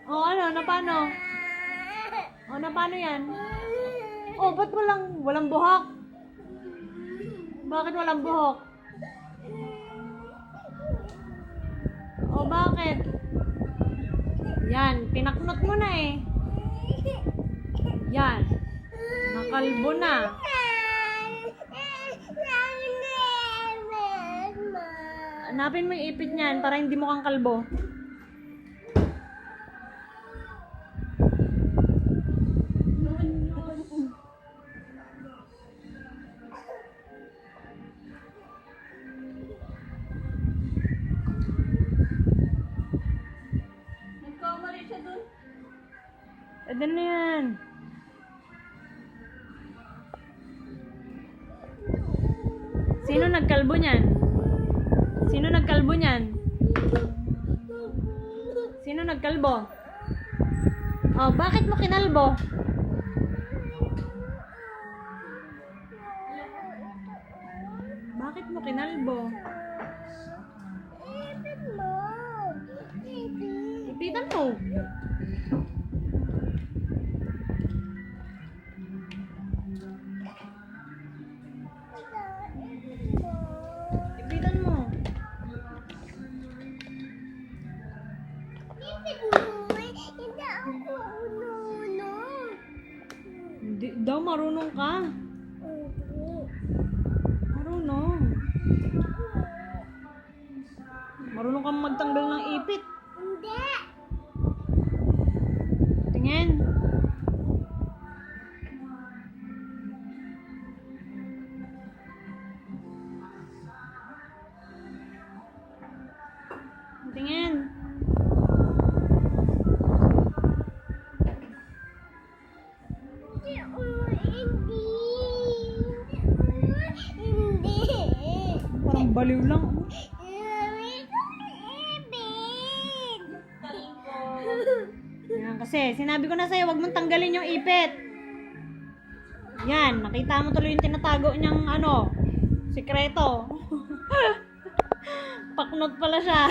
Oh, ano? Na paano? Oh, na paano yan? Oh, ba't walang buhok? Bakit walang buhok? Oh, bakit? Yan, pinaknot mo na eh. Yan. Nakalbo na. Hanapin mo yung ipit niyan para hindi mo kang kalbo. Nagkamali siya dun. Pwede na yan. Sino nagkalbo niyan? Sino nagkalbo niyan? Sino nagkalbo? Oh, bakit mo kinalbo? Bakit mo kinalbo? Ipitan mo. Ipitan mo. Hindi daw marunong ka. Marunong. Marunong kang magtanggal ng ipit. Tingin. Tingin. Parang baliw lang. Yan, kasi sinabi ko na sa'yo, wag mong tanggalin yung ipit. Yan, nakita mo tuloy yung tinatago niyang sikreto. Paknot pala siya.